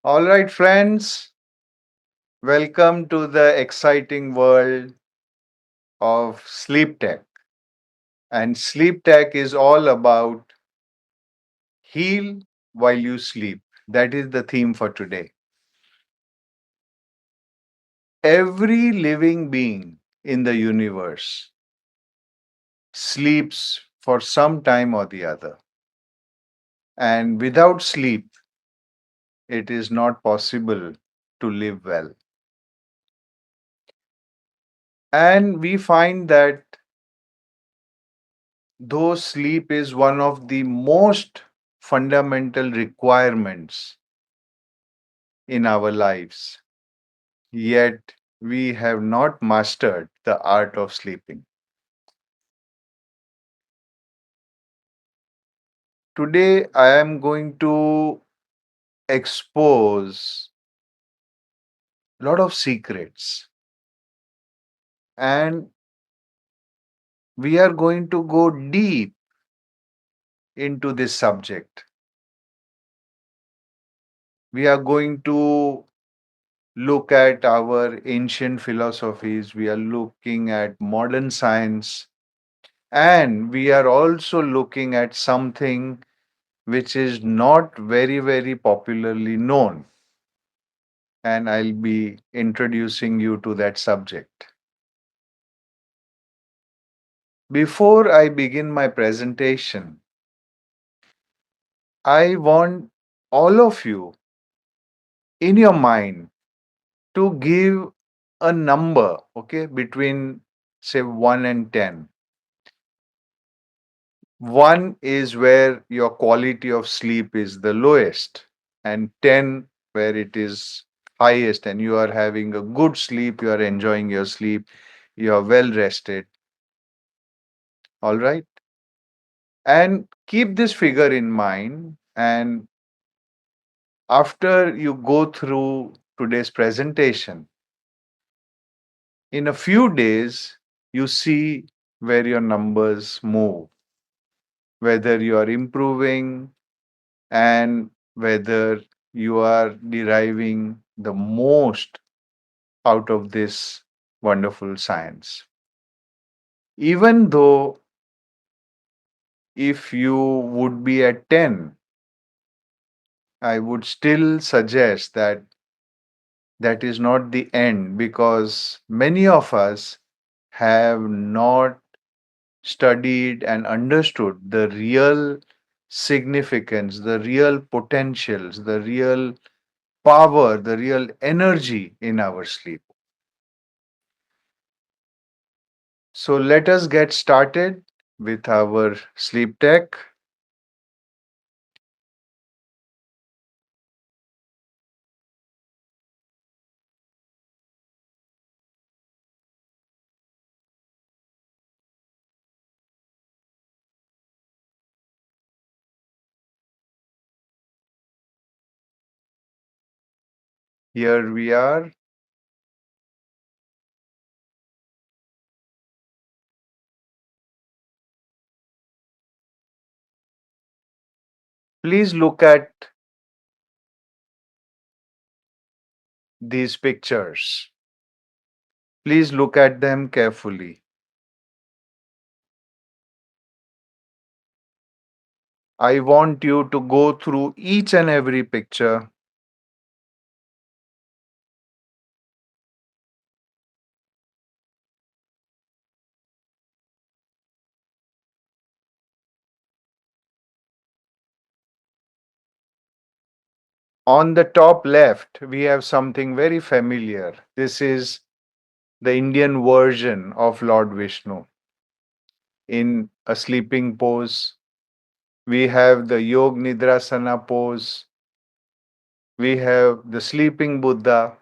All right, friends, welcome to the exciting world of sleep tech. And sleep tech is all about heal while you sleep. That is the theme for today. Every living being in the universe sleeps for some time or the other. And without sleep, it is not possible to live well. And we find that though sleep is one of the most fundamental requirements in our lives, yet we have not mastered the art of sleeping. Today, I am going to expose a lot of secrets, and we are going to go deep into this subject. We are going to look at our ancient philosophies, we are looking at modern science, and we are also looking at something which is not very popularly known. And I'll be introducing you to that subject. Before I begin my presentation, I want all of you in your mind to give a number, okay, between say 1 and 10. 1 is where your quality of sleep is the lowest, and 10 where it is highest, and you are having a good sleep, you are enjoying your sleep, you are well rested. All right. And keep this figure in mind. And after you go through today's presentation, in a few days, you see where your numbers move, whether you are improving and whether you are deriving the most out of this wonderful science. Even though if you would be at 10, I would still suggest that that is not the end, because many of us have not studied and understood the real significance, the real potentials, the real power, the real energy in our sleep. So let us get started with our sleep tech. Here we are. Please look at these pictures. Please look at them carefully. I want you to go through each and every picture. On the top left, we have something very familiar. This is the Indian version of Lord Vishnu in a sleeping pose. We have the Yog Nidrasana pose. We have the sleeping Buddha.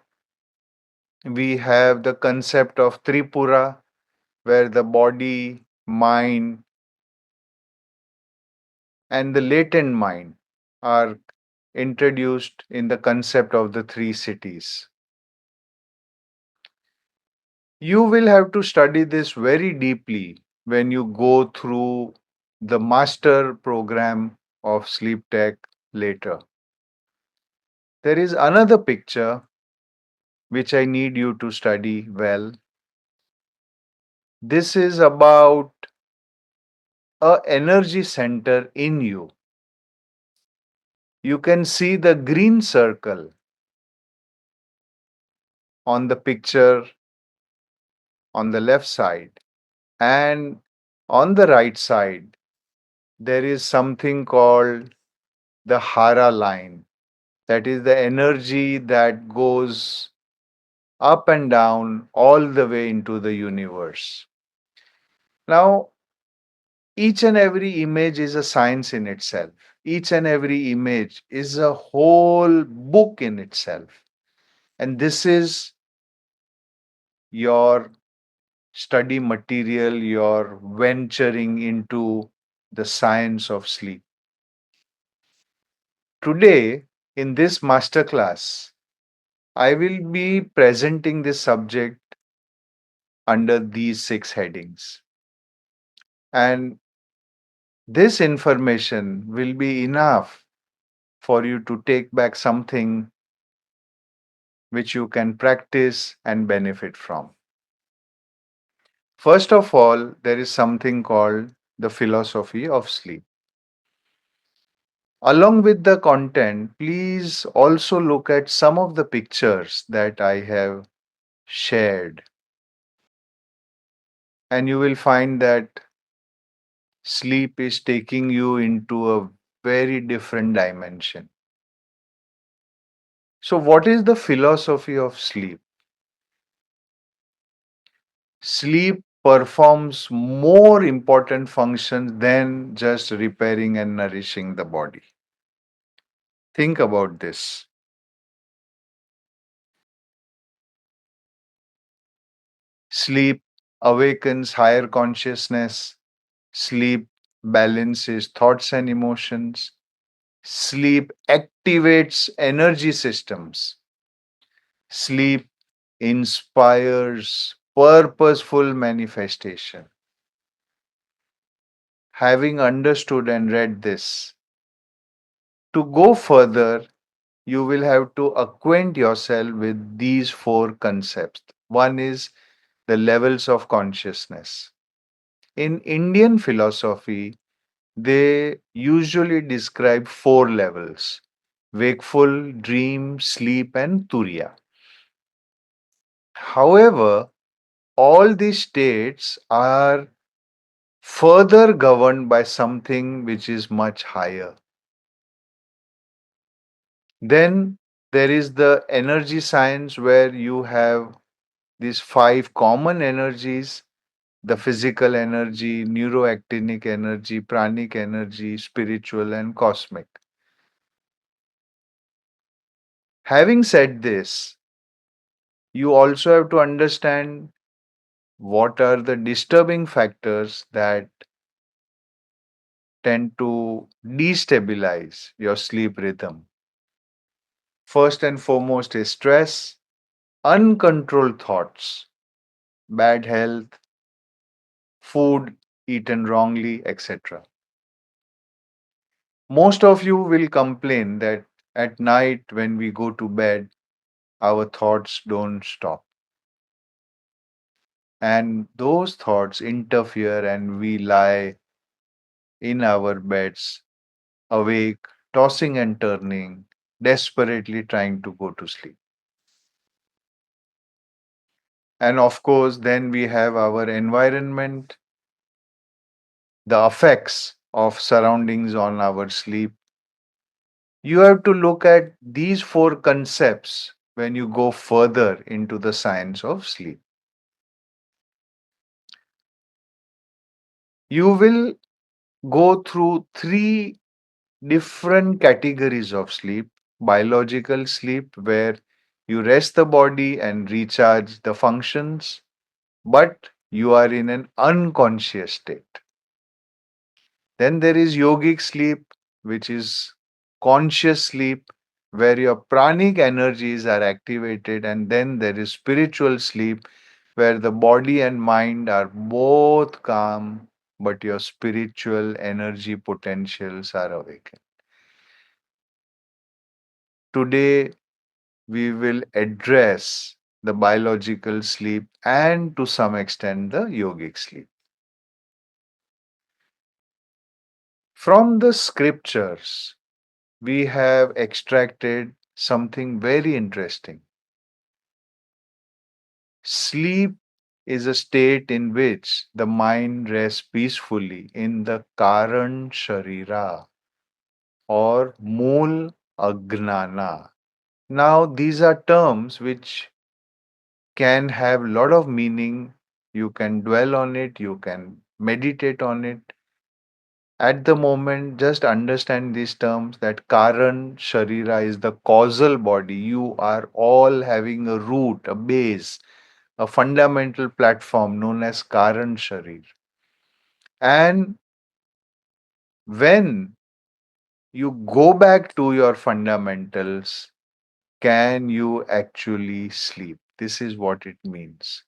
We have the concept of Tripura, where the body, mind, and the latent mind are introduced in the concept of the three cities. You will have to study this very deeply when you go through the master program of sleep tech later. There is another picture which I need you to study well. This is about a energy center in you. You can see the green circle on the picture on the left side, and on the right side there is something called the Hara line. That is the energy that goes up and down all the way into the universe. Now, each and every image is a science in itself. Each and every image is a whole book in itself. And this is your study material, your venturing into the science of sleep. Today, in this masterclass, I will be presenting this subject under these six headings. And this information will be enough for you to take back something which you can practice and benefit from. First of all, there is something called the philosophy of sleep. Along with the content, please also look at some of the pictures that I have shared, and you will find that sleep is taking you into a very different dimension. So, what is the philosophy of sleep? Sleep performs more important functions than just repairing and nourishing the body. Think about this. Sleep awakens higher consciousness. Sleep balances thoughts and emotions. Sleep activates energy systems. Sleep inspires purposeful manifestation. Having understood and read this, to go further, you will have to acquaint yourself with these four concepts. One is the levels of consciousness. In Indian philosophy, they usually describe four levels: wakeful, dream, sleep, and turiya. However, all these states are further governed by something which is much higher. Then there is the energy science where you have these five common energies: the physical energy, neuroactinic energy, pranic energy, spiritual, and cosmic. Having said this, you also have to understand what are the disturbing factors that tend to destabilize your sleep rhythm. First and foremost is stress, uncontrolled thoughts, bad health, food eaten wrongly, etc. Most of you will complain that at night when we go to bed, our thoughts don't stop. And those thoughts interfere, and we lie in our beds, awake, tossing and turning, desperately trying to go to sleep. And of course, then we have our environment, the effects of surroundings on our sleep. You have to look at these four concepts when you go further into the science of sleep. You will go through three different categories of sleep: biological sleep, where you rest the body and recharge the functions, but you are in an unconscious state. Then there is yogic sleep, which is conscious sleep, where your pranic energies are activated. And then there is spiritual sleep, where the body and mind are both calm, but your spiritual energy potentials are awakened. Today, we will address the biological sleep and to some extent the yogic sleep. From the scriptures, we have extracted something very interesting. Sleep is a state in which the mind rests peacefully in the Karan Sharira or Mool Agnana. Now, these are terms which can have a lot of meaning. You can dwell on it, you can meditate on it. At the moment, just understand these terms that Karan Sharira is the causal body. You are all having a root, a base, a fundamental platform known as Karan Sharir. And when you go back to your fundamentals, can you actually sleep? This is what it means.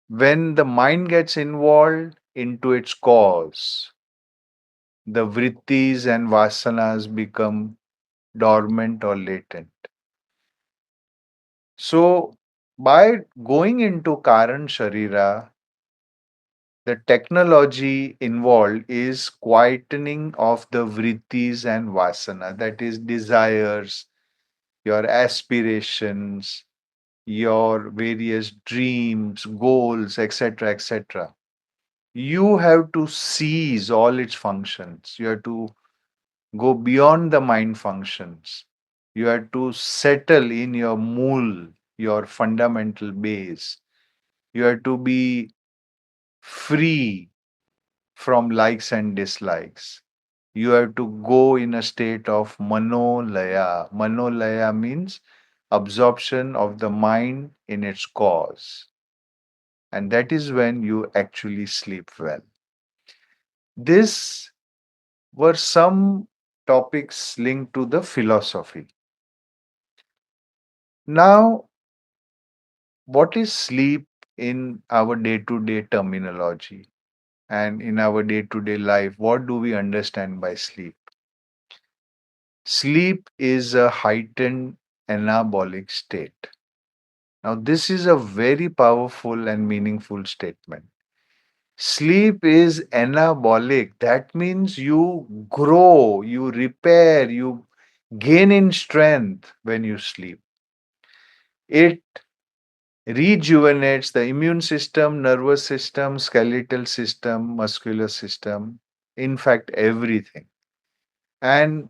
When the mind gets involved into its cause, the vrittis and vasanas become dormant or latent. So, by going into Karan Sharira, the technology involved is quietening of the vrittis and vasana, that is, desires, your aspirations, your various dreams, goals, etc., etc. You have to seize all its functions. You have to go beyond the mind functions. You have to settle in your mool, your fundamental base. You have to be free from likes and dislikes. You have to go in a state of manolaya. Manolaya means absorption of the mind in its cause. And that is when you actually sleep well. These were some topics linked to the philosophy. Now, what is sleep in our day to day terminology and in our day to day life? What do we understand by sleep? Sleep is a heightened anabolic state. Now, this is a very powerful and meaningful statement. Sleep is anabolic. That means you grow, you repair, you gain in strength when you sleep. It rejuvenates the immune system, nervous system, skeletal system, muscular system, in fact, everything. And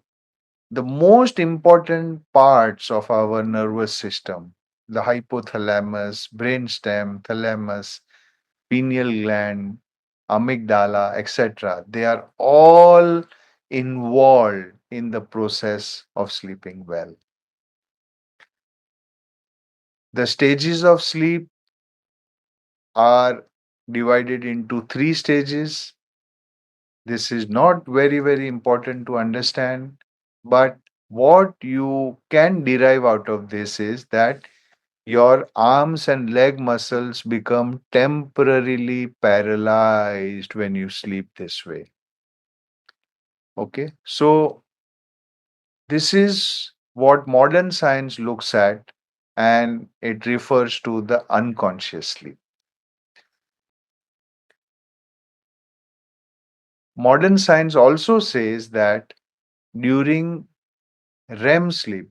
the most important parts of our nervous system, the hypothalamus, brainstem, thalamus, pineal gland, amygdala, etc., they are all involved in the process of sleeping well. The stages of sleep are divided into three stages. This is not very, very important to understand, but what you can derive out of this is that your arms and leg muscles become temporarily paralyzed when you sleep this way. Okay, so this is what modern science looks at, and it refers to the unconscious sleep. Modern science also says that during REM sleep,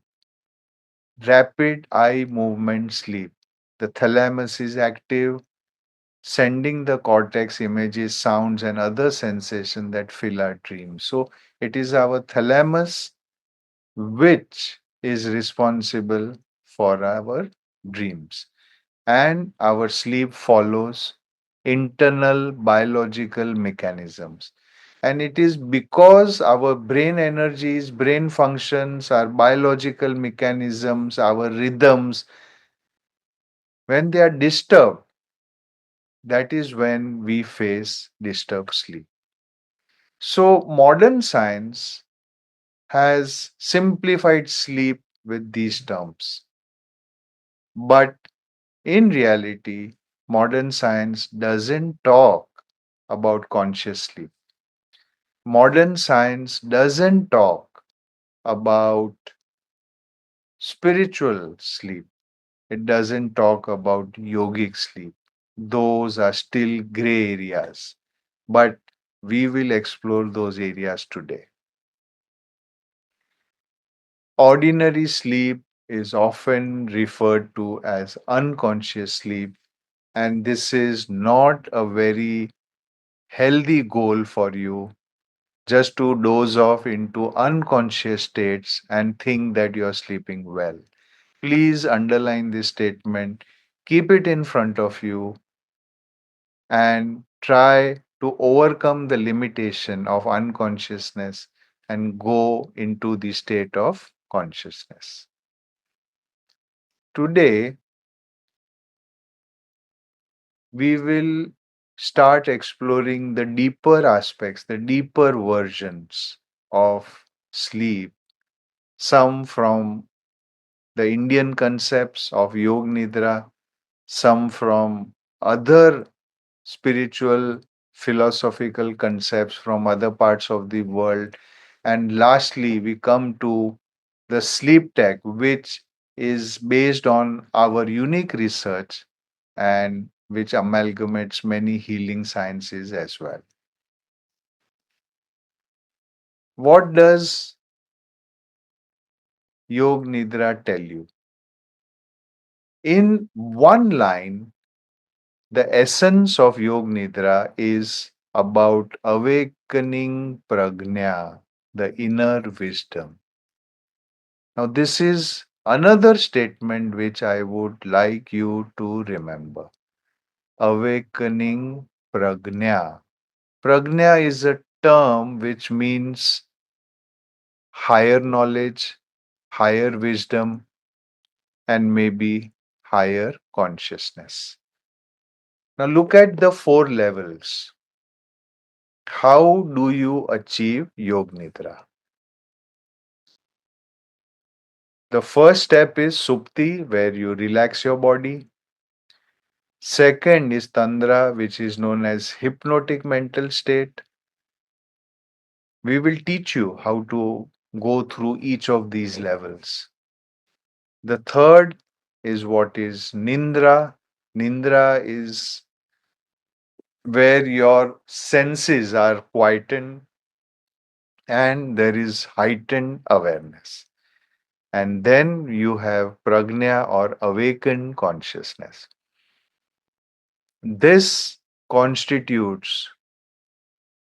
rapid eye movement sleep, the thalamus is active, sending the cortex images, sounds, and other sensations that fill our dreams. So it is our thalamus which is responsible for our dreams. And our sleep follows internal biological mechanisms. And it is because our brain energies, brain functions, our biological mechanisms, our rhythms, when they are disturbed, that is when we face disturbed sleep. So, modern science has simplified sleep with these terms. But in reality, modern science doesn't talk about conscious sleep. Modern science doesn't talk about spiritual sleep. It doesn't talk about yogic sleep. Those are still gray areas, but we will explore those areas today. Ordinary sleep is often referred to as unconscious sleep, and this is not a very healthy goal for you just to doze off into unconscious states and think that you're sleeping well. Please underline this statement, keep it in front of you, and try to overcome the limitation of unconsciousness and go into the state of consciousness. Today, we will start exploring the deeper aspects, the deeper versions of sleep, some from the Indian concepts of Yog Nidra, some from other spiritual philosophical concepts from other parts of the world. And lastly, we come to the sleep tech, which is based on our unique research and which amalgamates many healing sciences as well. What does Yog Nidra tell you? In one line, the essence of Yog Nidra is about awakening prajna, the inner wisdom. Now, this is another statement which I would like you to remember. Awakening prajna. Prajna is a term which means higher knowledge, higher wisdom, and maybe higher consciousness. Now, look at the four levels. How do you achieve Yog Nidra? The first step is Supti, where you relax your body. Second is Tandra, which is known as hypnotic mental state. We will teach you how to go through each of these levels. The third is what is Nindra. Nindra is where your senses are quietened and there is heightened awareness. And then you have prajna or awakened consciousness. This constitutes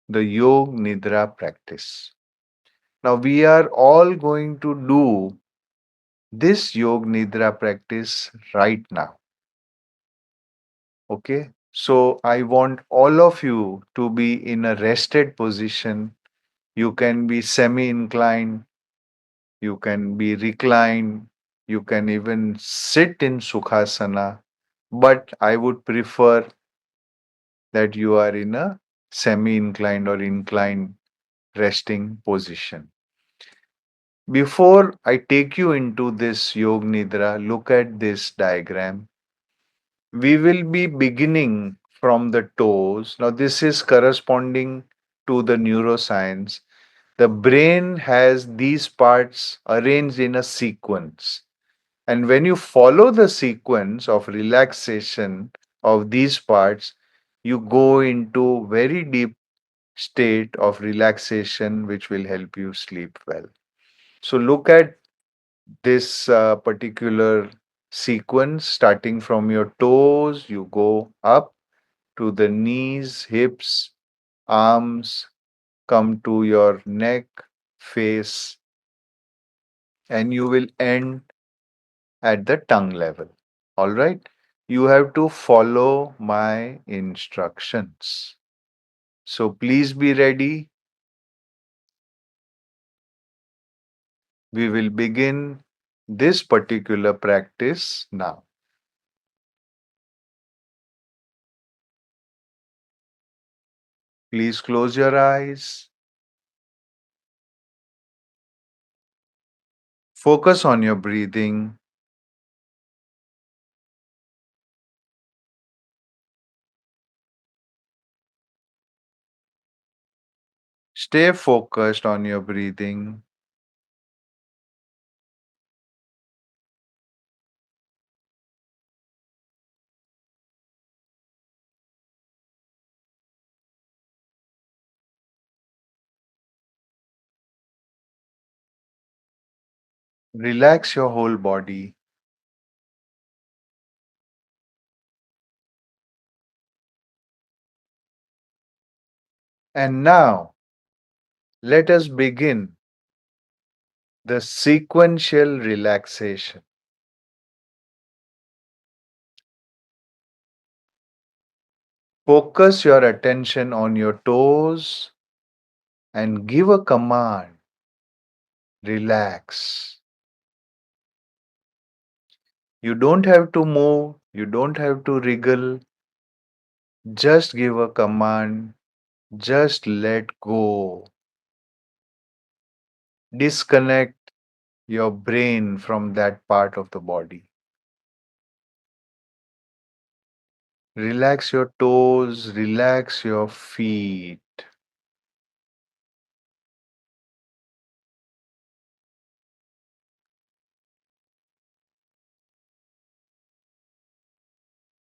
the Yog Nidra practice. Now, we are all going to do this Yog Nidra practice right now. Okay? So, I want all of you to be in a rested position. You can be semi inclined, you can be reclined, you can even sit in Sukhasana, but I would prefer that you are in a semi inclined or inclined resting position. Before I take you into this Yog Nidra, look at this diagram. We will be beginning from the toes. Now, this is corresponding to the neuroscience. The brain has these parts arranged in a sequence. And when you follow the sequence of relaxation of these parts, you go into very deep state of relaxation, which will help you sleep well. So look at this particular sequence starting from your toes, you go up to the knees, hips, arms, come to your neck, face, and you will end at the tongue level. All right? You have to follow my instructions. So please be ready. We will begin this particular practice now. Please close your eyes. Focus on your breathing. Stay focused on your breathing. Relax your whole body. And now, let us begin the sequential relaxation. Focus your attention on your toes and give a command. Relax. You don't have to move, you don't have to wriggle. Just give a command. Just let go. Disconnect your brain from that part of the body. Relax your toes, relax your feet.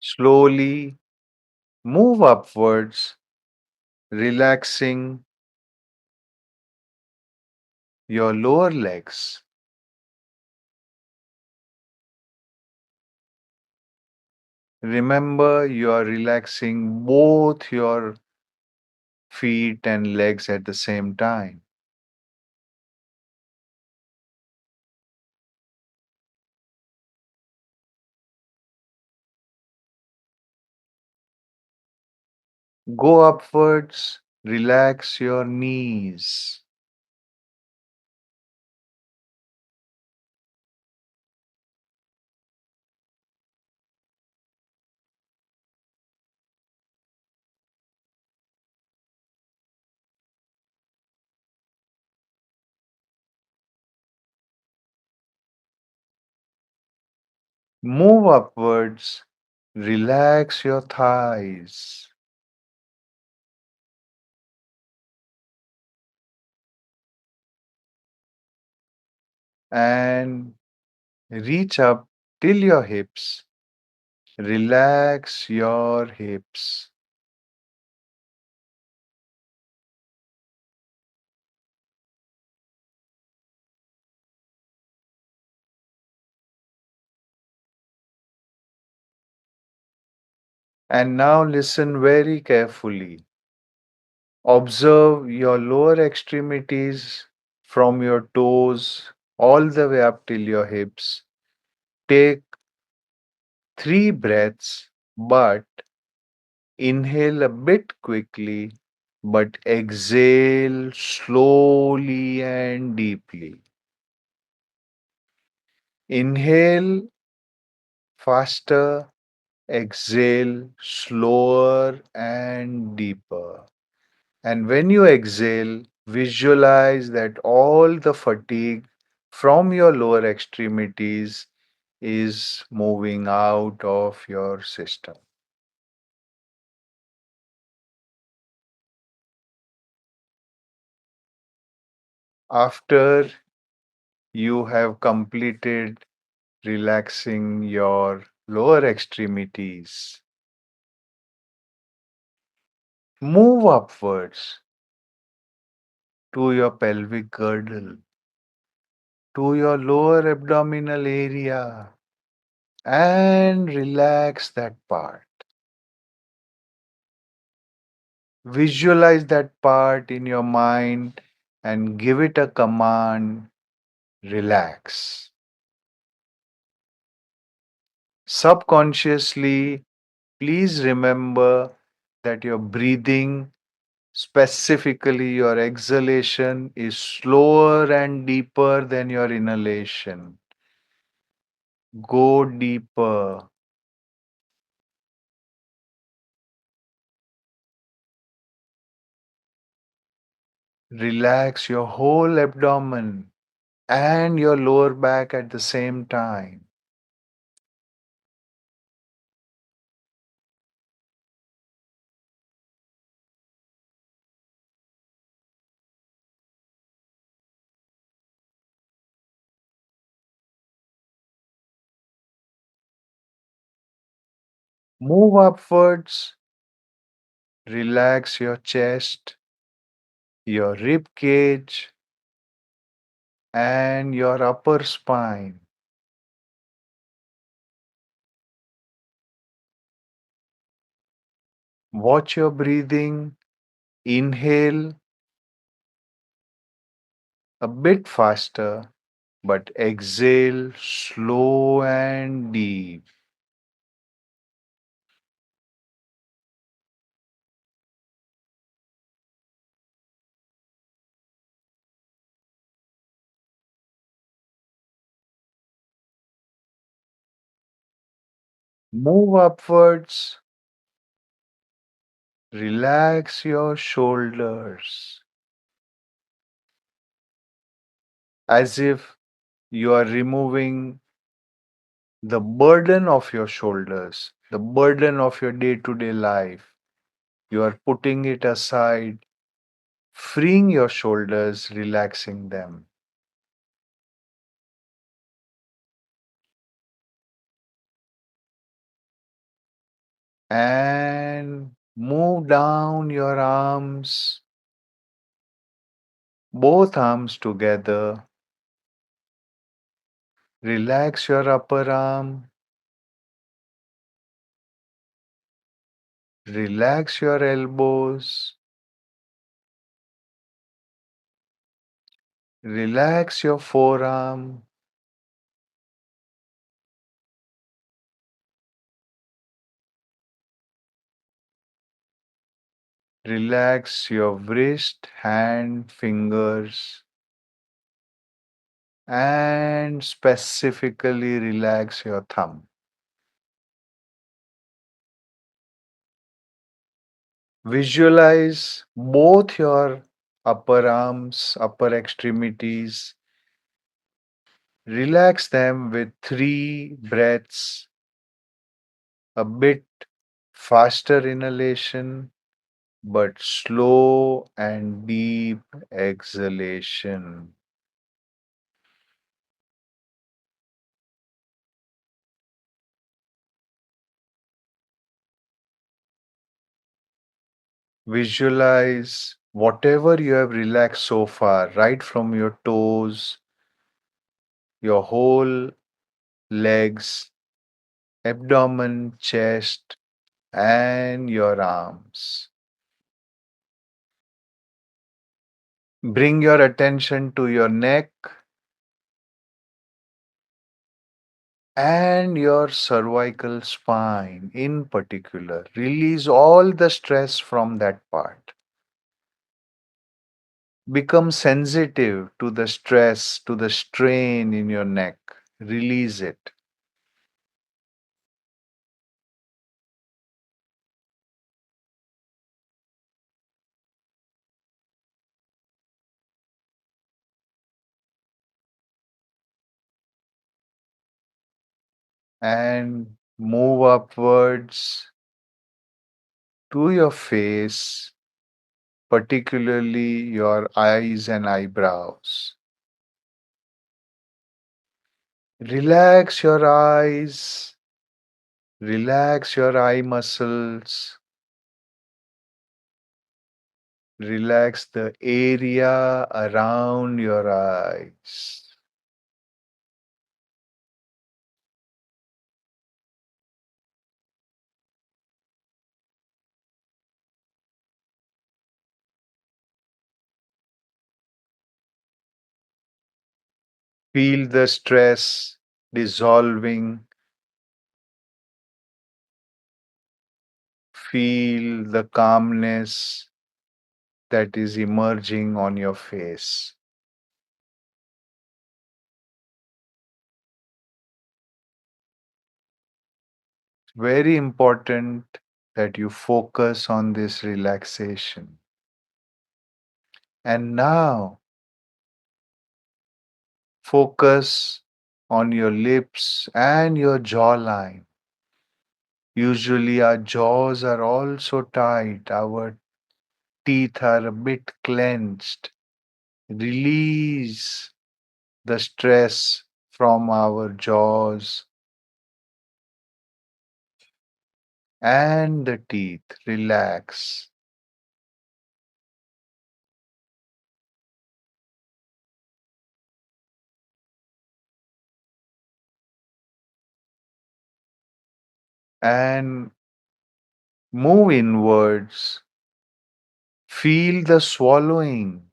Slowly move upwards, relaxing your lower legs. Remember, you are relaxing both your feet and legs at the same time. Go upwards, relax your knees. Move upwards, relax your thighs. And reach up till your hips. Relax your hips. And now listen very carefully. Observe your lower extremities from your toes all the way up till your hips. Take 3 breaths, but inhale a bit quickly, but exhale slowly and deeply. Inhale faster, exhale slower and deeper. And when you exhale, visualize that all the fatigue from your lower extremities is moving out of your system. After you have completed relaxing your lower extremities, move upwards to your pelvic girdle, to your lower abdominal area, and relax that part. Visualize that part in your mind and give it a command, relax. Subconsciously, please remember that your breathing, specifically your exhalation, is slower and deeper than your inhalation. Go deeper. Relax your whole abdomen and your lower back at the same time. Move upwards. Relax your chest, your rib cage, and your upper spine. Watch your breathing. Inhale a bit faster, but exhale slow and deep. Move upwards. Relax your shoulders as if you are removing the burden of your shoulders, the burden of your day to day life. You are putting it aside, freeing your shoulders, relaxing them. And move down your arms, both arms together. Relax your upper arm, relax your elbows, relax your forearm, relax your wrist, hand, fingers, and specifically relax your thumb. Visualize both your upper arms, upper extremities. Relax them with 3 breaths, a bit faster inhalation, but slow and deep exhalation. Visualize whatever you have relaxed so far, right from your toes, your whole legs, abdomen, chest, and your arms. Bring your attention to your neck and your cervical spine in particular. Release all the stress from that part. Become sensitive to the stress, to the strain in your neck. Release it. And move upwards to your face, particularly your eyes and eyebrows. Relax your eyes, relax your eye muscles, relax the area around your eyes. Feel the stress dissolving, feel the calmness that is emerging on your face. Very important that you focus on this relaxation. And now focus on your lips and your jawline. Usually, our jaws are also tight, our teeth are a bit clenched. Release the stress from our jaws and the teeth. Relax. and move inwards. Feel the swallowing,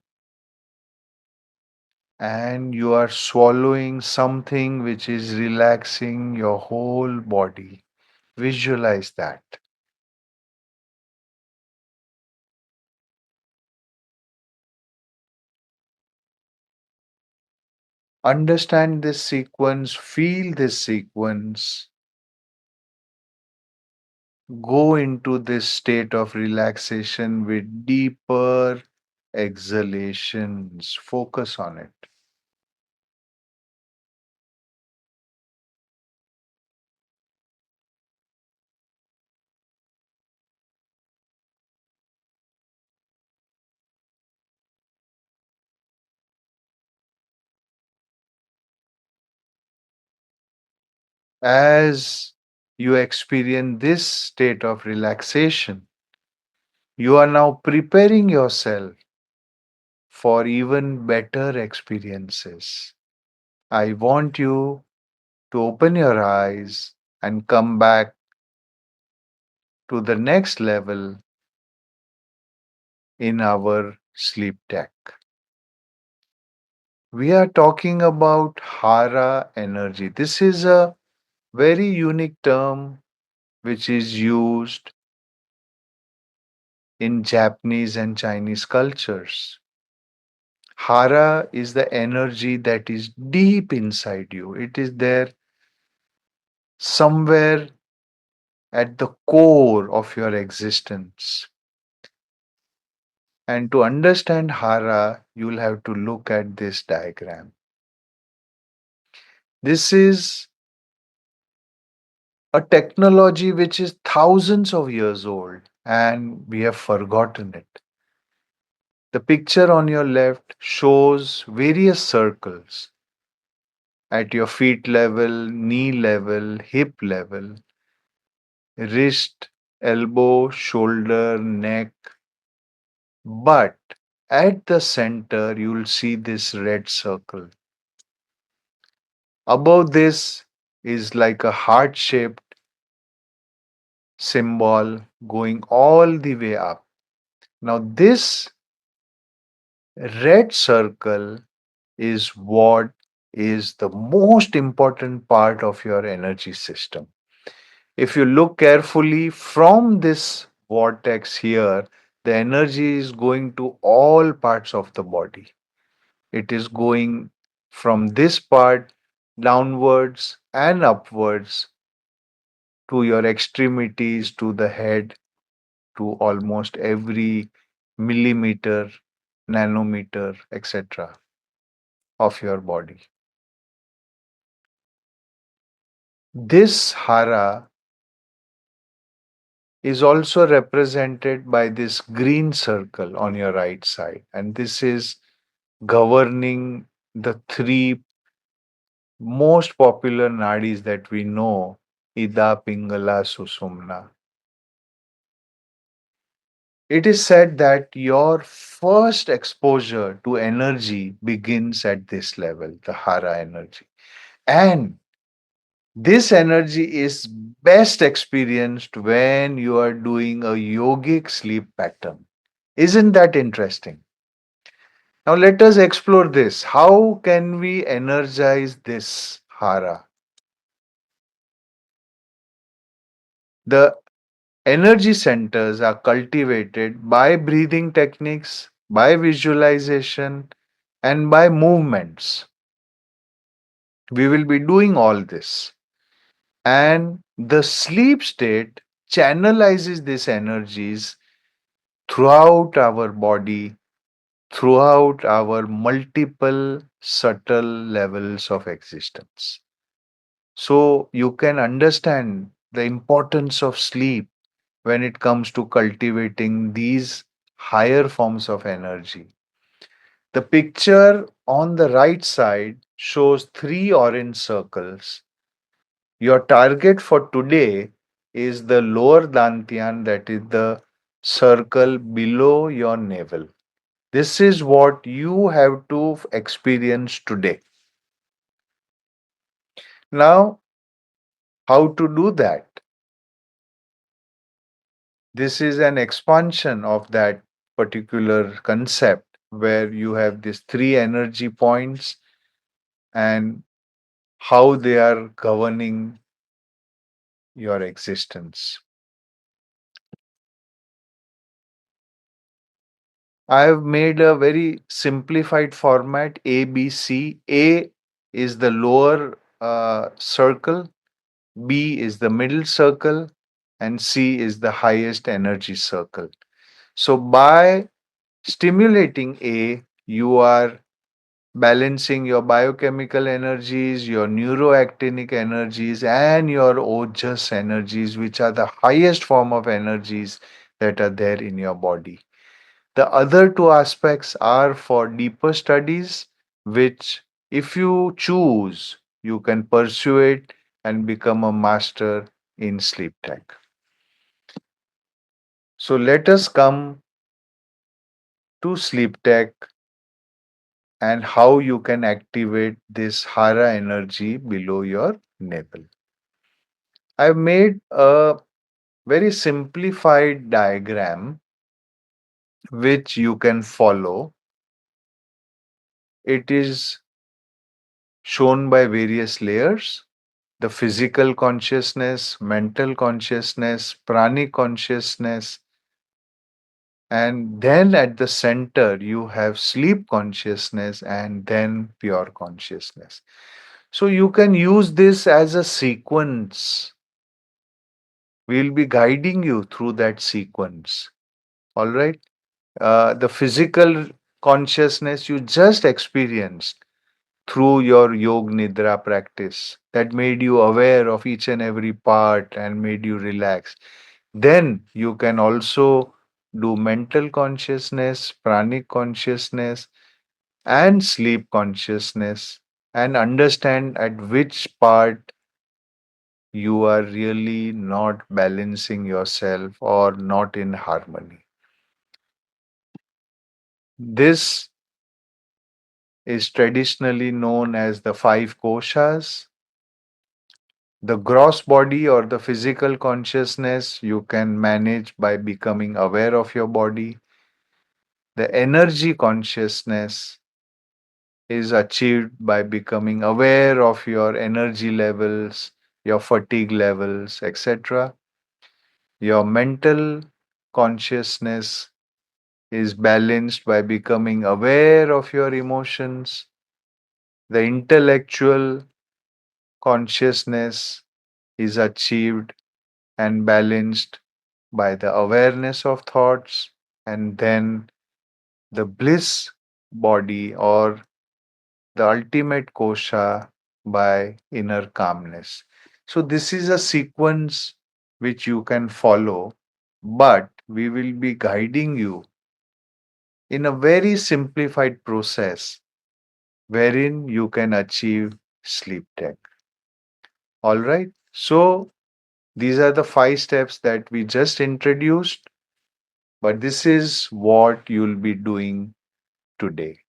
and you are swallowing something which is relaxing your whole body. Visualize that. Understand this sequence, feel this sequence, go into this state of relaxation with deeper exhalations. Focus on it. As you experience this state of relaxation, you are now preparing yourself for even better experiences. I want you to open your eyes and come back to the next level in our sleep tech. We are talking about hara energy. This is a very unique term which is used in Japanese and Chinese cultures. Hara is the energy that is deep inside you. It is there somewhere at the core of your existence. And to understand Hara, you'll have to look at this diagram. This is a technology which is thousands of years old and we have forgotten it. The picture on your left shows various circles at your feet level, knee level, hip level, wrist, elbow, shoulder, neck. But at the center, you'll see this red circle. Above this is like a heart shaped symbol going all the way up. Now, this red circle is what is the most important part of your energy system. If you look carefully from this vortex here, the energy is going to all parts of the body. It is going from this part downwards and upwards to your extremities, to the head, to almost every millimeter, nanometer, etc. of your body. This hara is also represented by this green circle on your right side, and this is governing the three most popular nadis that we know, Ida, Pingala, Susumna. It is said that your first exposure to energy begins at this level, the hara energy. And this energy is best experienced when you are doing a yogic sleep pattern. Isn't that interesting? Now let us explore this. How can we energize this hara? The energy centers are cultivated by breathing techniques, by visualization, and by movements. We will be doing all this. And the sleep state channelizes these energies throughout our body, throughout our multiple subtle levels of existence. So you can understand the importance of sleep when it comes to cultivating these higher forms of energy. The picture on the right side shows three orange circles. Your target for today is the lower dantian, that is the circle below your navel. This is what you have to experience today. Now, how to do that? This is an expansion of that particular concept where you have these three energy points and how they are governing your existence. I have made a very simplified format ABC. A is the lower circle, B is the middle circle, and C is the highest energy circle. So, by stimulating A, you are balancing your biochemical energies, your neuroactinic energies, and your ojas energies, which are the highest form of energies that are there in your body. The other two aspects are for deeper studies, which, if you choose, you can pursue it and become a master in sleep tech. So, let us come to sleep tech and how you can activate this hara energy below your navel. I've made a very simplified diagram which you can follow. It is shown by various layers: the physical consciousness, mental consciousness, pranic consciousness, and then at the center you have sleep consciousness and then pure consciousness. So you can use this as a sequence. We'll be guiding you through that sequence. All right. The physical consciousness you just experienced through your Yog Nidra practice that made you aware of each and every part and made you relax. Then you can also do mental consciousness, pranic consciousness, and sleep consciousness and understand at which part you are really not balancing yourself or not in harmony. This is traditionally known as the five koshas. The gross body or the physical consciousness you can manage by becoming aware of your body. The energy consciousness is achieved by becoming aware of your energy levels, your fatigue levels, etc. Your mental consciousness is balanced by becoming aware of your emotions. The intellectual consciousness is achieved and balanced by the awareness of thoughts, and then the bliss body or the ultimate kosha by inner calmness. So, this is a sequence which you can follow, but we will be guiding you in a very simplified process wherein you can achieve sleep tech. All right. So, these are the five steps that we just introduced, but this is what you'll be doing today.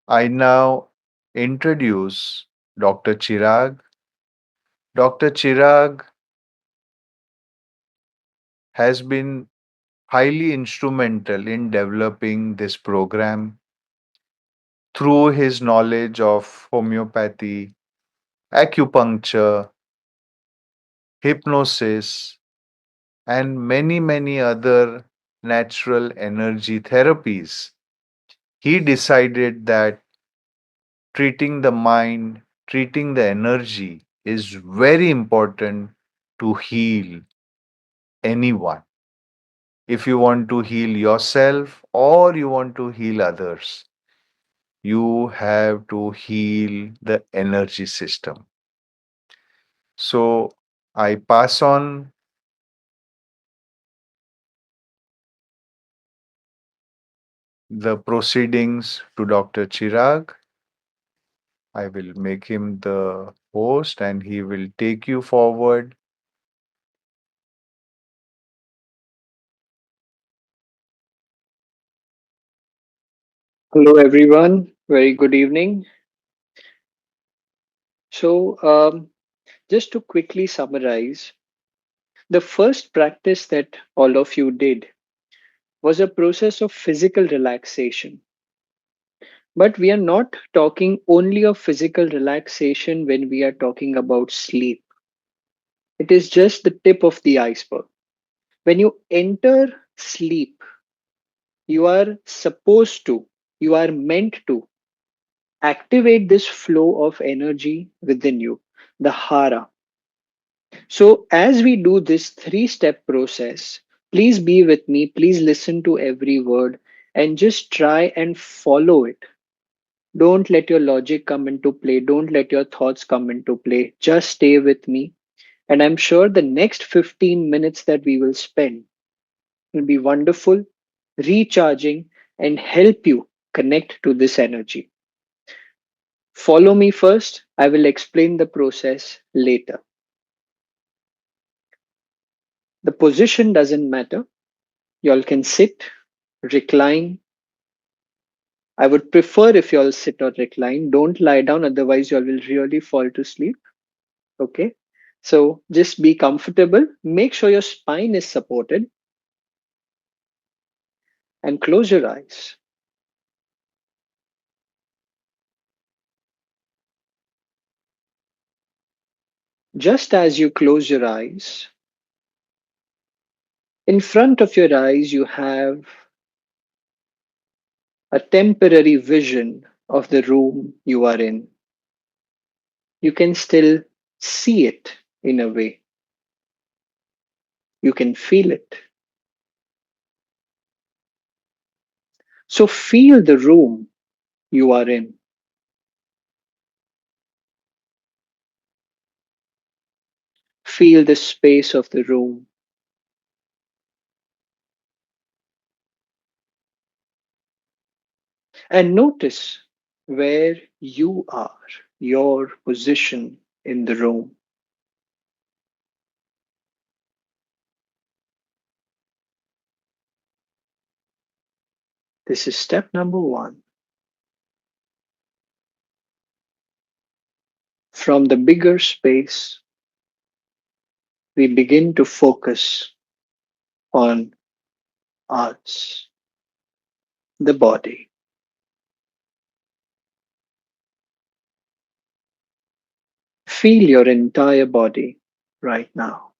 I now introduce Dr. Chirag. Dr. Chirag has been highly instrumental in developing this program through his knowledge of homeopathy, acupuncture, hypnosis, and many, many other natural energy therapies. He decided that treating the mind, treating the energy is very important to heal anyone. If you want to heal yourself or you want to heal others, you have to heal the energy system. So I pass on the proceedings to Dr. Chirag. I will make him the host and he will take you forward. Hello, everyone. Very good evening. So, just to quickly summarize, The first practice that all of you did was a process of physical relaxation. But we are not talking only of physical relaxation when we are talking about sleep. It is just the tip of the iceberg. When you enter sleep, you are supposed to, you are meant to activate this flow of energy within you, the hara. So, as we do this three-step process, please be with me, please listen to every word and just try and follow it. Don't let your logic come into play, don't let your thoughts come into play. Just stay with me. And I'm sure the next 15 minutes that we will spend will be wonderful, recharging, and help you connect to this energy. Follow me first. I will explain the process later. The position doesn't matter. Y'all can sit, recline. I would prefer if y'all sit or recline. Don't lie down, otherwise, y'all will really fall to sleep. Okay. So just be comfortable. Make sure your spine is supported and close your eyes. Just as you close your eyes, in front of your eyes, you have a temporary vision of the room you are in. You can still see it in a way, you can feel it. So feel the room you are in, feel the space of the room, and notice where you are, your position in the room. This is step number one. From the bigger space, we begin to focus on us, the body. Feel your entire body right now.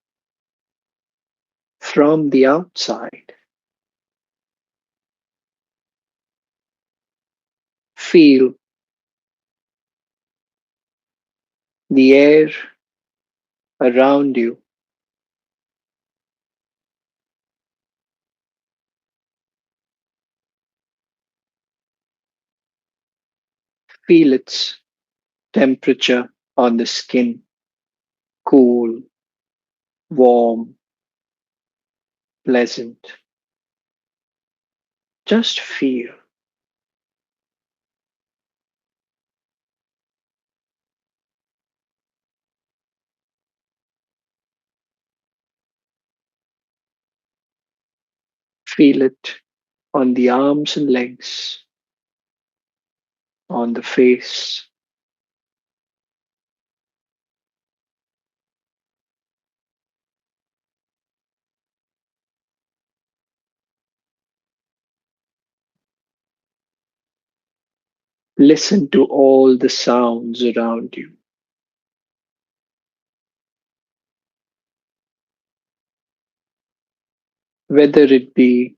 From the outside, feel the air around you. Feel its temperature on the skin, cool, warm, pleasant. Just feel. Feel it on the arms and legs, on the face. Listen to all the sounds around you, whether it be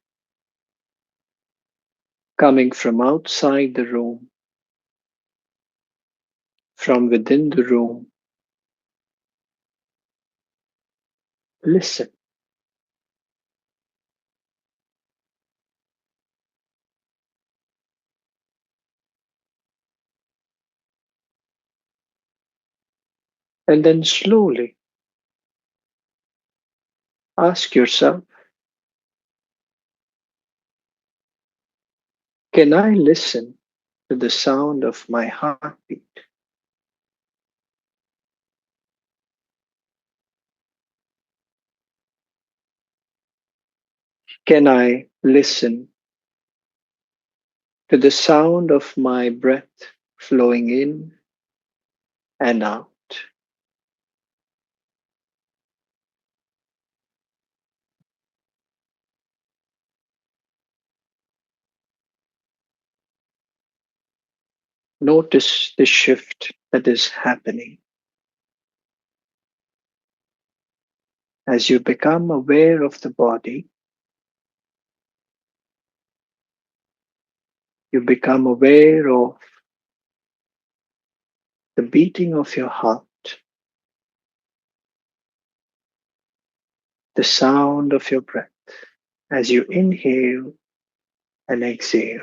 coming from outside the room, from within the room. Listen and then slowly ask yourself, can I listen to the sound of my heartbeat? Can I listen to the sound of my breath flowing in and out? Notice the shift that is happening as you become aware of the body. You become aware of the beating of your heart, the sound of your breath as you inhale and exhale.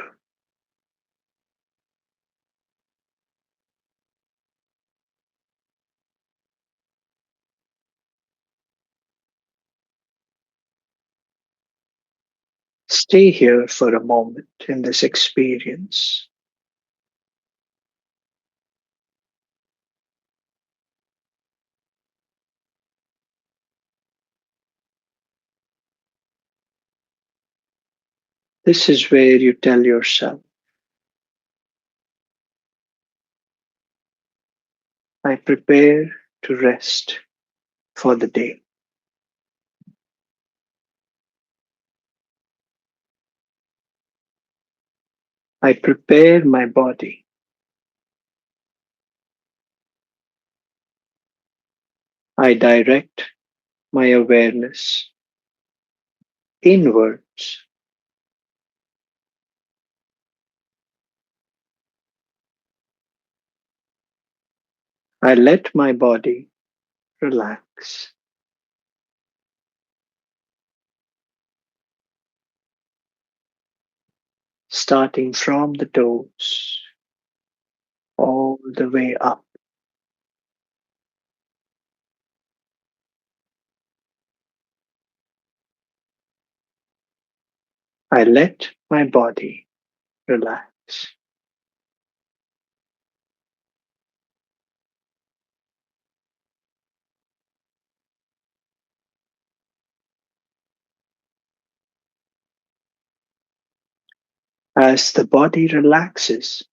Stay here for a moment in this experience. This is where you tell yourself, I prepare to rest for the day. I prepare my body. I direct my awareness inwards. I let my body relax, starting from the toes all the way up. I let my body relax. As the body relaxes,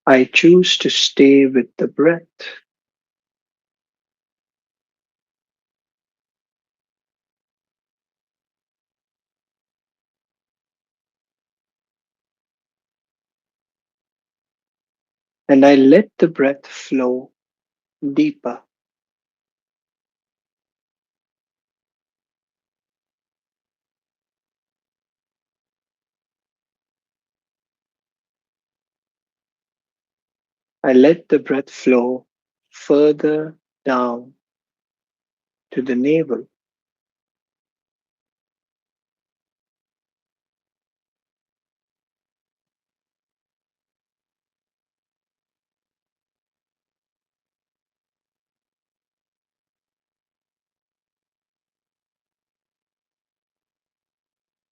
I choose to stay with the breath. And I let the breath flow deeper. I let the breath flow further down to the navel.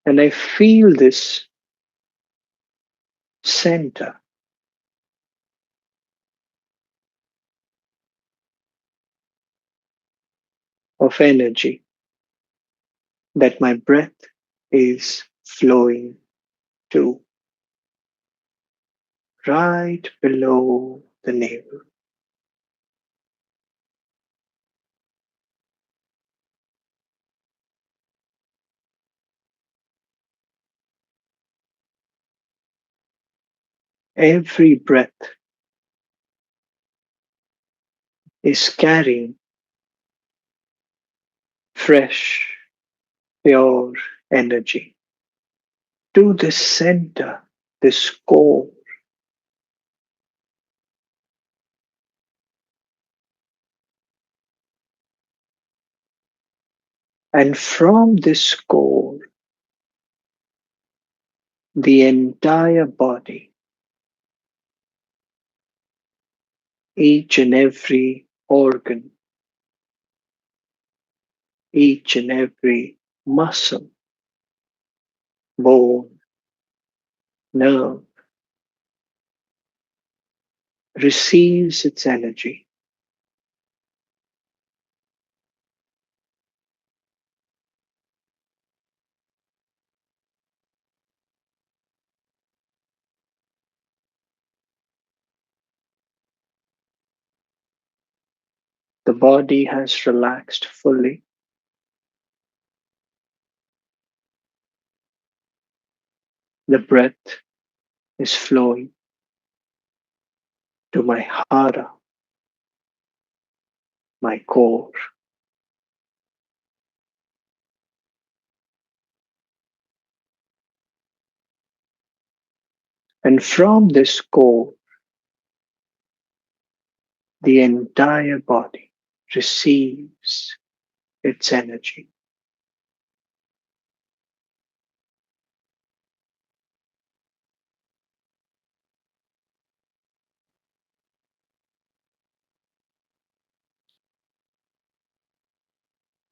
And I feel this center of energy that my breath is flowing to, right below the navel. Every breath is carrying fresh, pure energy to the center, this core. And from this core, the entire body, each and every organ, each and every muscle, bone, nerve receives its energy. The body has relaxed fully. The breath is flowing to my hara, my core. And from this core, the entire body receives its energy.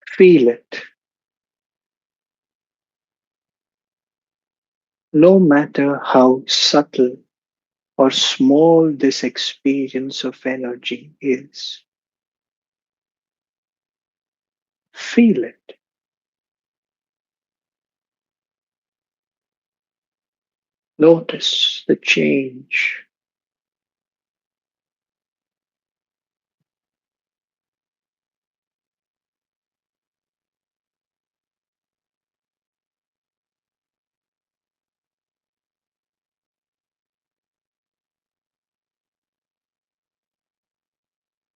Feel it. No matter how subtle or small this experience of energy is, feel it. Notice the change.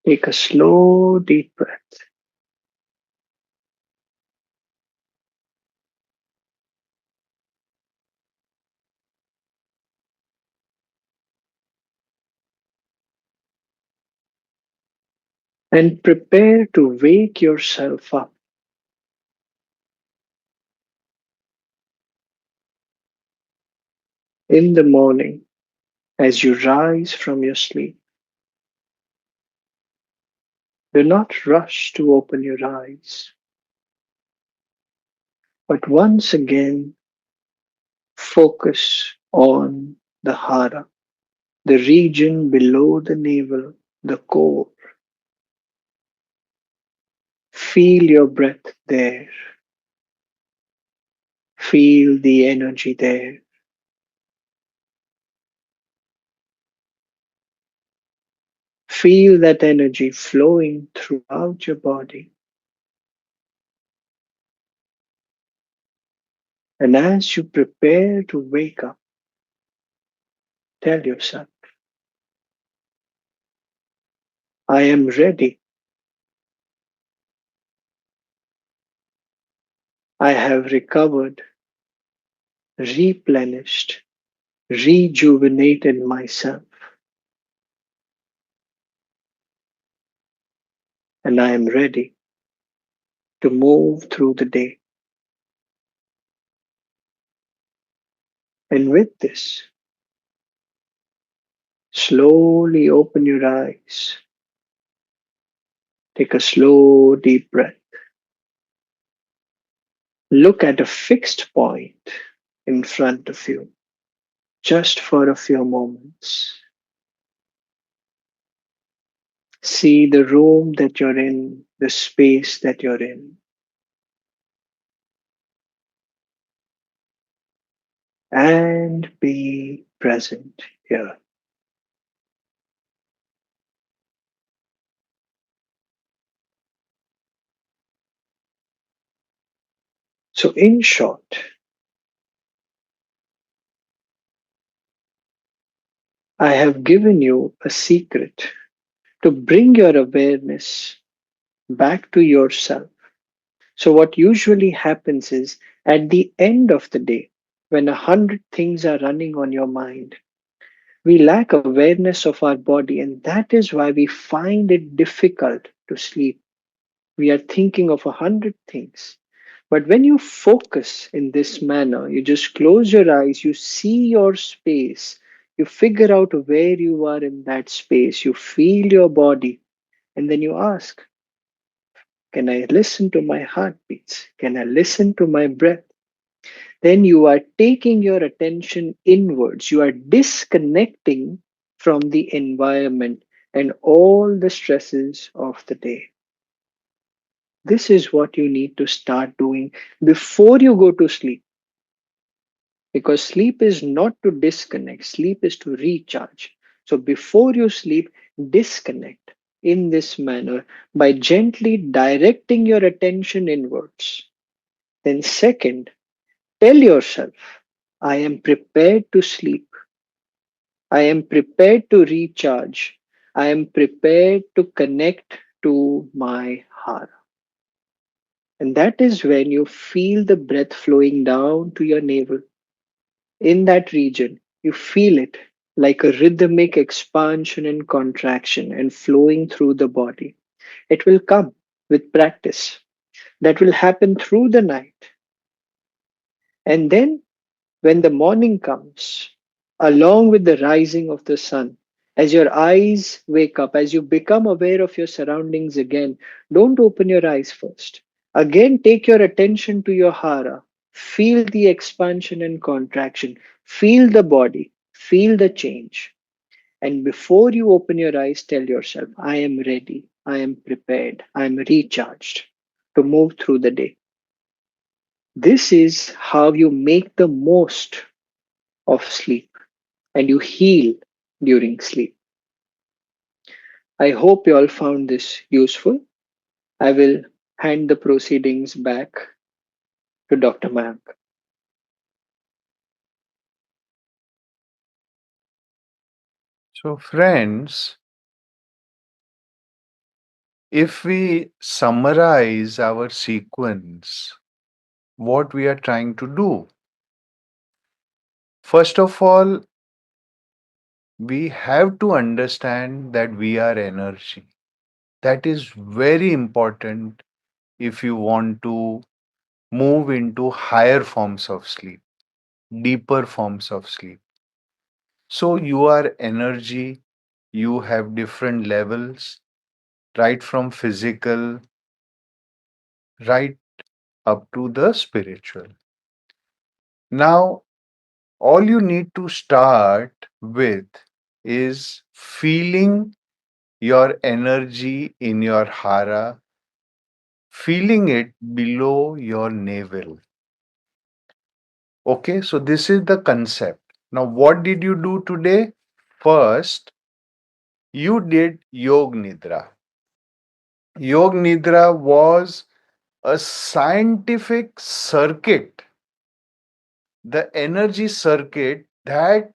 Take a slow, deep breath and prepare to wake yourself up in the morning as you rise from your sleep. Do not rush to open your eyes, but once again focus on the hara, the region below the navel, the core. Feel your breath there. Feel the energy there. Feel that energy flowing throughout your body. And as you prepare to wake up, tell yourself, I am ready. I have recovered, replenished, rejuvenated myself, and I am ready to move through the day. And with this, slowly open your eyes. Take a slow, deep breath. Look at a fixed point in front of you just for a few moments. See the room that you're in, the space that you're in, and be present here. So, in short, I have given you a secret to bring your awareness back to yourself. So, what usually happens is at the end of the day, when 100 things are running on your mind, we lack awareness of our body, and that is why we find it difficult to sleep. We are thinking of 100 things. But when you focus in this manner, you just close your eyes, you see your space, you figure out where you are in that space, you feel your body, and then you ask, can I listen to my heartbeats? Can I listen to my breath? Then you are taking your attention inwards. You are disconnecting from the environment and all the stresses of the day. This is what you need to start doing before you go to sleep. Because sleep is not to disconnect, sleep is to recharge. So before you sleep, disconnect in this manner by gently directing your attention inwards. Then, second, tell yourself, I am prepared to sleep. I am prepared to recharge. I am prepared to connect to my heart. And that is when you feel the breath flowing down to your navel. In that region, you feel it like a rhythmic expansion and contraction and flowing through the body. It will come with practice. That will happen through the night. And then when the morning comes, along with the rising of the sun, as your eyes wake up, as you become aware of your surroundings again, don't open your eyes first. Again, take your attention to your hara. Feel the expansion and contraction. Feel the body. Feel the change. And before you open your eyes, tell yourself, I am ready. I am prepared. I am recharged to move through the day. This is how you make the most of sleep and you heal during sleep. I hope you all found this useful. I will hand the proceedings back to Dr. Mayank. So, friends, if we summarize our sequence, what we are trying to do, first of all, we have to understand that we are energy. That is very important if you want to move into higher forms of sleep, deeper forms of sleep. So, you are energy, you have different levels, right from physical, right up to the spiritual. Now, all you need to start with is feeling your energy in your hara, feeling it below your navel. Okay, so this is the concept. Now, what did you do today? First, you did Yog Nidra. Yog Nidra was a scientific circuit, the energy circuit that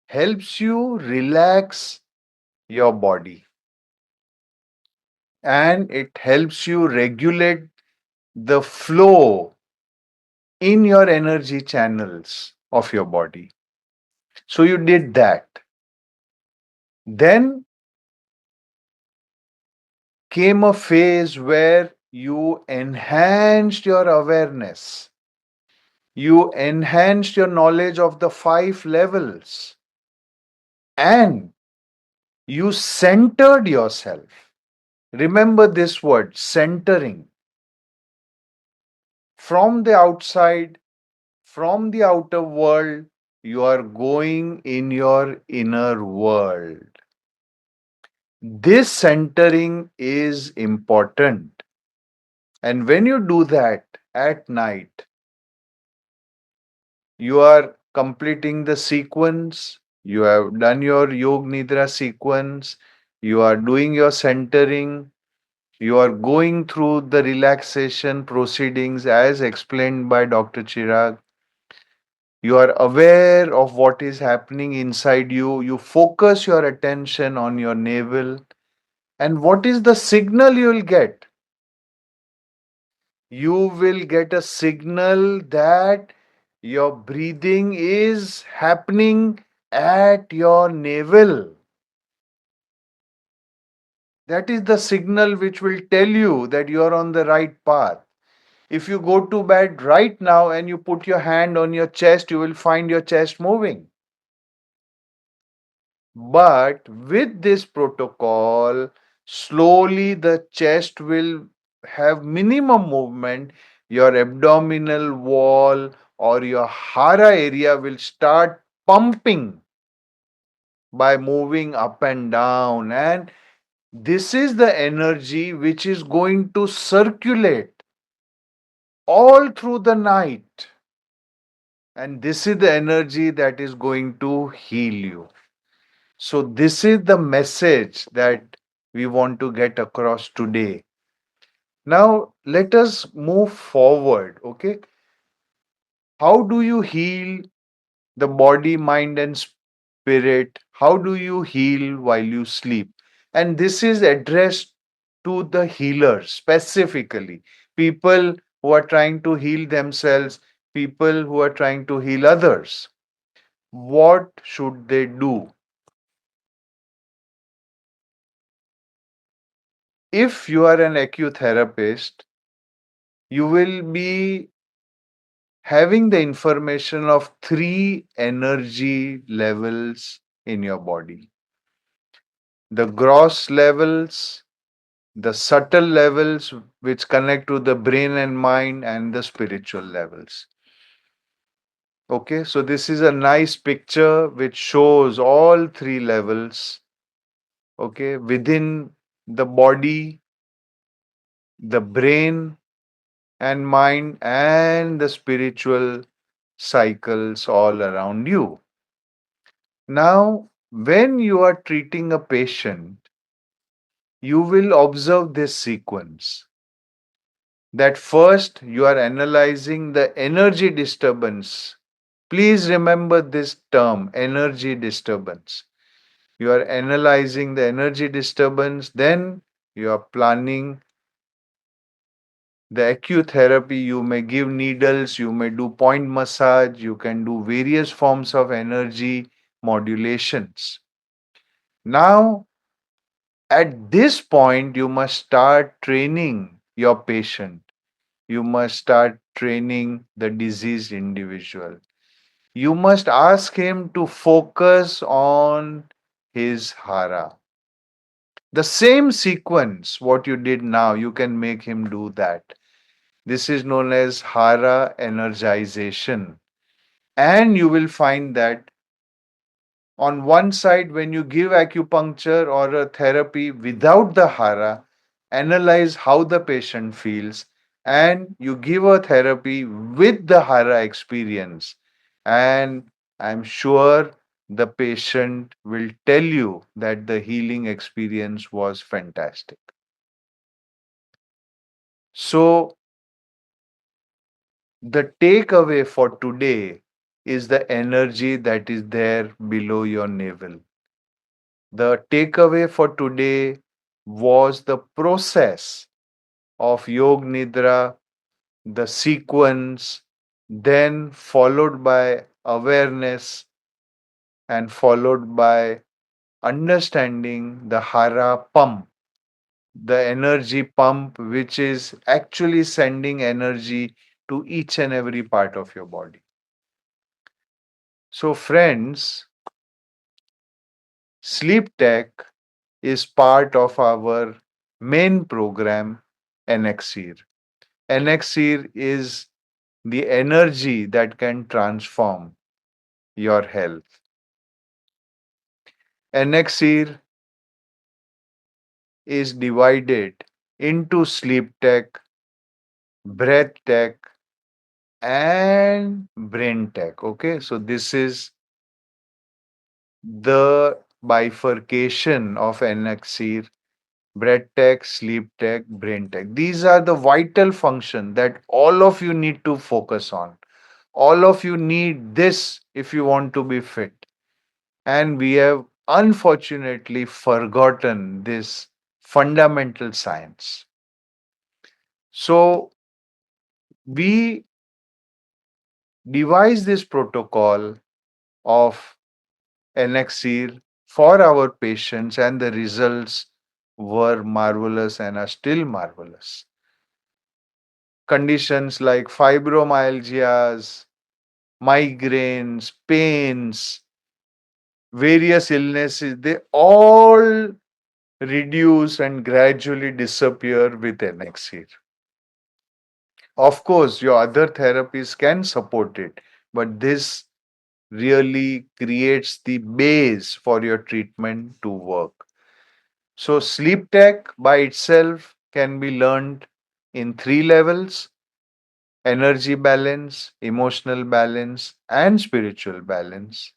helps you relax your body and it helps you regulate the flow in your energy channels of your body. So you did that. Then came a phase where you enhanced your awareness. You enhanced your knowledge of the five levels and you centered yourself. Remember this word, centering. From the outside, from the outer world, you are going in your inner world. This centering is important. And when you do that at night, you are completing the sequence, you have done your Yog Nidra sequence, you are doing your centering, you are going through the relaxation proceedings as explained by Dr. Chirag. You are aware of what is happening inside you. You focus your attention on your navel. And what is the signal you will get? You will get a signal that your breathing is happening at your navel. That is the signal which will tell you that you are on the right path. If you go to bed right now and you put your hand on your chest, you will find your chest moving. But with this protocol, slowly the chest will have minimum movement. Your abdominal wall or your hara area will start pumping by moving up and down. And this is the energy which is going to circulate all through the night. And this is the energy that is going to heal you. So, this is the message that we want to get across today. Now, let us move forward. Okay. How do you heal the body, mind, and spirit. How do you heal while you sleep? And this is addressed to the healers specifically, people who are trying to heal themselves, people who are trying to heal others. What should they do? If you are an acutherapist, you will be having the information of three energy levels in your body: the gross levels, the subtle levels, which connect to the brain and mind, and the spiritual levels. Okay, so this is a nice picture which shows all three levels, okay, within the body, the brain and mind, and the spiritual cycles all around you. Now, when you are treating a patient, you will observe this sequence, that first you are analyzing the energy disturbance. Please remember this term, energy disturbance. You are analyzing the energy disturbance, then you are planning the acute therapy. You may give needles, you may do point massage, you can do various forms of energy modulations. Now, at this point, you must start training your patient. You must start training the diseased individual. You must ask him to focus on his hara. The same sequence, what you did now, you can make him do that. This is known as hara energization. And you will find that on one side, when you give acupuncture or a therapy without the hara, analyze how the patient feels, and you give a therapy with the hara experience. And I'm sure the patient will tell you that the healing experience was fantastic. So, the takeaway for today is the energy that is there below your navel. The takeaway for today was the process of Yog Nidra, the sequence, then followed by awareness and followed by understanding the Hara pump, the energy pump, which is actually sending energy to each and every part of your body. So, friends, sleep tech is part of our main program, Elixir. Elixir is the energy that can transform your health. Elixir is divided into sleep tech, breath tech, and brain tech. Okay, so this is the bifurcation of Elixir: breath tech, sleep tech, brain tech. These are the vital functions that all of you need to focus on. All of you need this if you want to be fit. And we have unfortunately forgotten this fundamental science. So we devised this protocol of Elixir for our patients, and the results were marvelous and are still marvelous. Conditions like fibromyalgias, migraines, pains, various illnesses, they all reduce and gradually disappear with Elixir. Of course, your other therapies can support it, but this really creates the base for your treatment to work. So, sleep tech by itself can be learned in three levels: energy balance, emotional balance, and spiritual balance.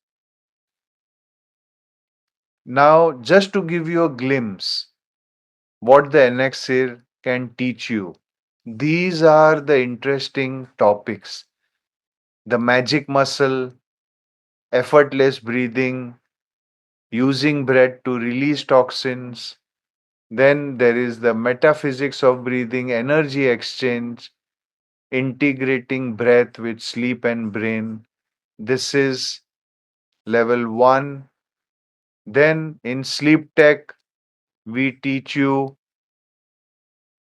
Now, just to give you a glimpse what the elixir can teach you, these are the interesting topics: the magic muscle, effortless breathing, using breath to release toxins. Then there is the metaphysics of breathing, energy exchange, integrating breath with sleep and brain. This is level one. Then in sleep tech, we teach you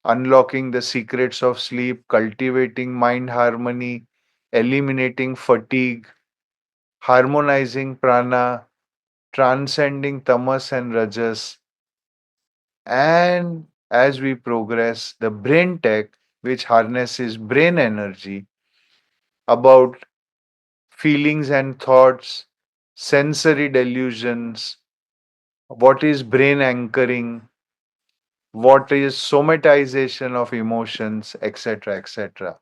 unlocking the secrets of sleep, cultivating mind harmony, eliminating fatigue, harmonizing prana, transcending tamas and rajas. And as we progress, the brain tech, which harnesses brain energy about feelings and thoughts, sensory delusions, what is brain anchoring, what is somatization of emotions, etc., etc.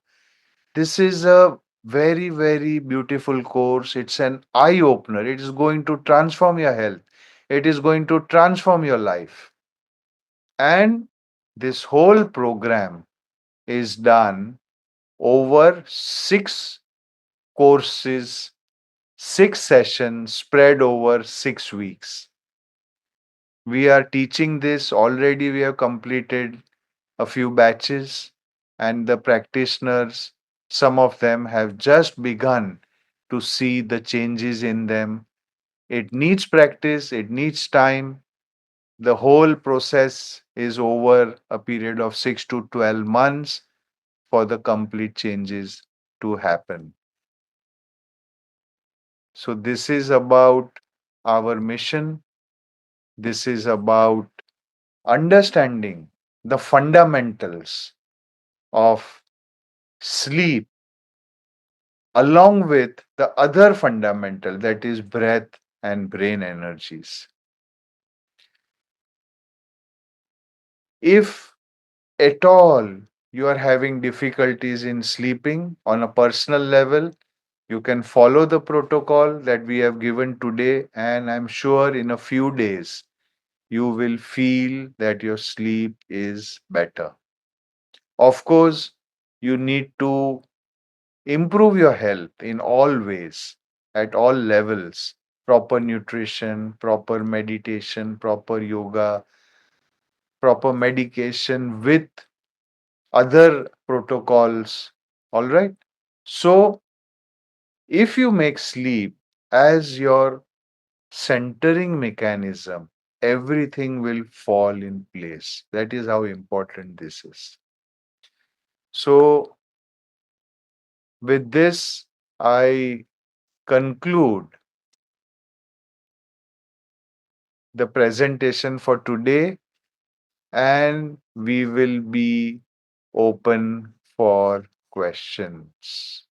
This is a very, very beautiful course. It's an eye opener. It is going to transform your health, it is going to transform your life. And this whole program is done over 6 courses, 6 sessions spread over 6 weeks. We are teaching this already, we have completed a few batches, and the practitioners, some of them have just begun to see the changes in them. It needs practice, it needs time. The whole process is over a period of 6 to 12 months for the complete changes to happen. So, this is about our mission. This is about understanding the fundamentals of sleep along with the other fundamental, that is breath and brain energies. If at all you are having difficulties in sleeping on a personal level, you can follow the protocol that we have given today, and I'm sure in a few days you will feel that your sleep is better. Of course, you need to improve your health in all ways, at all levels: proper nutrition, proper meditation, proper yoga, proper medication with other protocols. All right. So, if you make sleep as your centering mechanism, everything will fall in place. That is how important this is. So, with this, I conclude the presentation for today, and we will be open for questions.